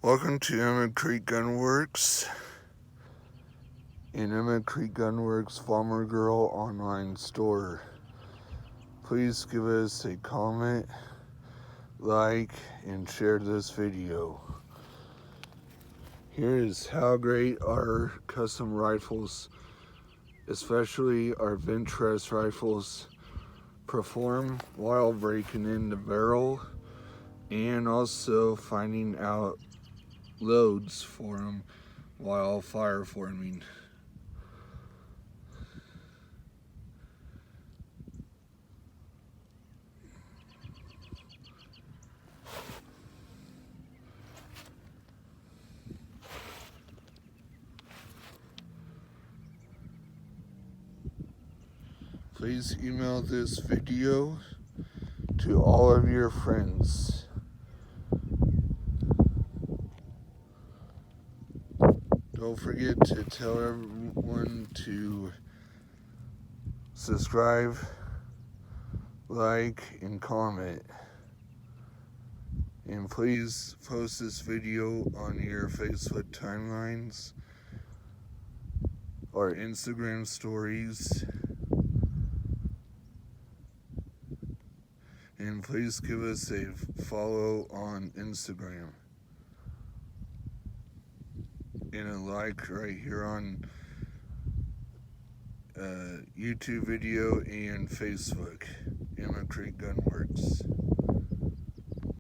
Welcome to Emma Creek Gunworks and Emma Creek Gunworks Farmer Girl online store. Please give us a comment, like, and share this video. Here is how great our custom rifles, especially our Ventress rifles, perform while breaking in the barrel and also finding out loads for them while fireforming. Please email this video to all of your friends. Don't forget to tell everyone to subscribe, like, and comment. And please post this video on your Facebook timelines or Instagram stories. And please give us a follow on Instagram and a like right here on YouTube video and Facebook, Emma Creek Gunworks.